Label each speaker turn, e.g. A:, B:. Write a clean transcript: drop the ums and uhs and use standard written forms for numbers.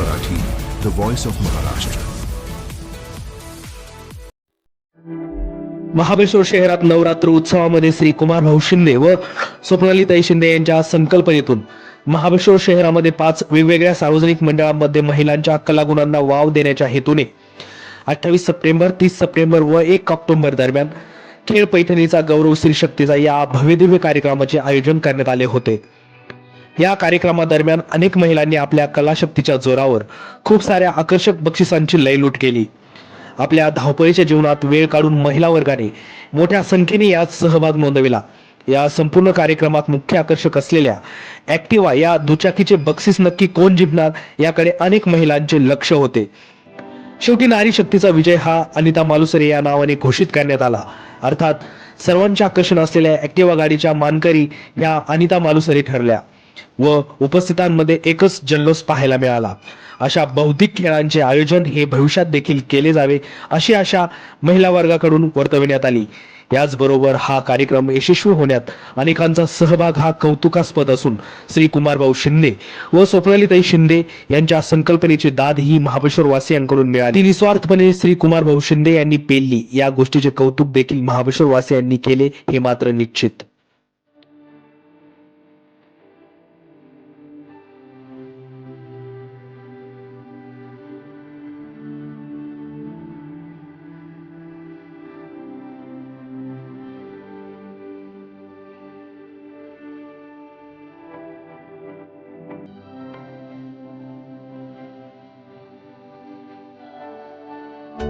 A: Marathi, the voice of Maharashtra.
B: Mahabaleshwar शहरात नवरात्र उत्सवामध्ये श्री कुमार भाऊ शिंदे व स्वप्नालीताई शिंदे यांच्या संकल्पनेतून महाबळेश्वर शहरामध्ये 5 वेगवेगळ्या सार्वजनिक मंडळांमध्ये महिलांच्या कलागुणांना वाव देण्याच्या हेतूने 28 सप्टेंबर, 30 सप्टेंबर व 1 ऑक्टोबर दरम्यान खेळ पैठणीचा गौरव स्त्री शक्तीचा या भव्यदिव्य कार्यक्रमाचे आयोजन करण्यात आले होते। या कार्यक्रमादरम्यान अनेक महिलांनी आपल्या कलाशक्तीच्या जोरावर खूप साऱ्या आकर्षक बक्षिसांची लयलूट केली। आपल्या धावपळीच्या जीवनात वेळ काढून महिला वर्गाने मोठ्या संख्येने यात सहभाग नोंदविला। या संपूर्ण कार्यक्रमात मुख्य आकर्षक असलेल्या ऍक्टिवा या दुचाकीचे बक्षीस नक्की कोण जिंकणार याकडे अनेक महिलांचे लक्ष होते। शेवटी नारी शक्तीचा विजय हा अनिता मालुसरे या नावाने घोषित करण्यात आला। अर्थात सर्वांचे आकर्षण असलेल्या ऍक्टिवा गाडीच्या मानकरी या अनिता मालुसरे ठरल्या व उपस्थितांमध्ये एकच जल्लोष पाहायला मिळाला। अशा बौद्धिक खेळांचे आयोजन हे भविष्यात देखील केले जावे अशी आशा महिला वर्गाकडून वर्तविण्यात आली। याचबरोबर हा कार्यक्रम यशस्वी होण्यात अनेकांचा सहभाग हा कौतुकास्पद असून श्री कुमारभाऊ शिंदे व स्वप्नालीताई शिंदे यांच्या संकल्पनेची दाद ही महाबळेश्वर वासियांकडून मिळाली। ती निस्वार्थपणे श्री कुमारभाऊ शिंदे यांनी पेलली या गोष्टीचे कौतुक देखील महाबळेश्वर वासियांनी केले हे मात्र निश्चित।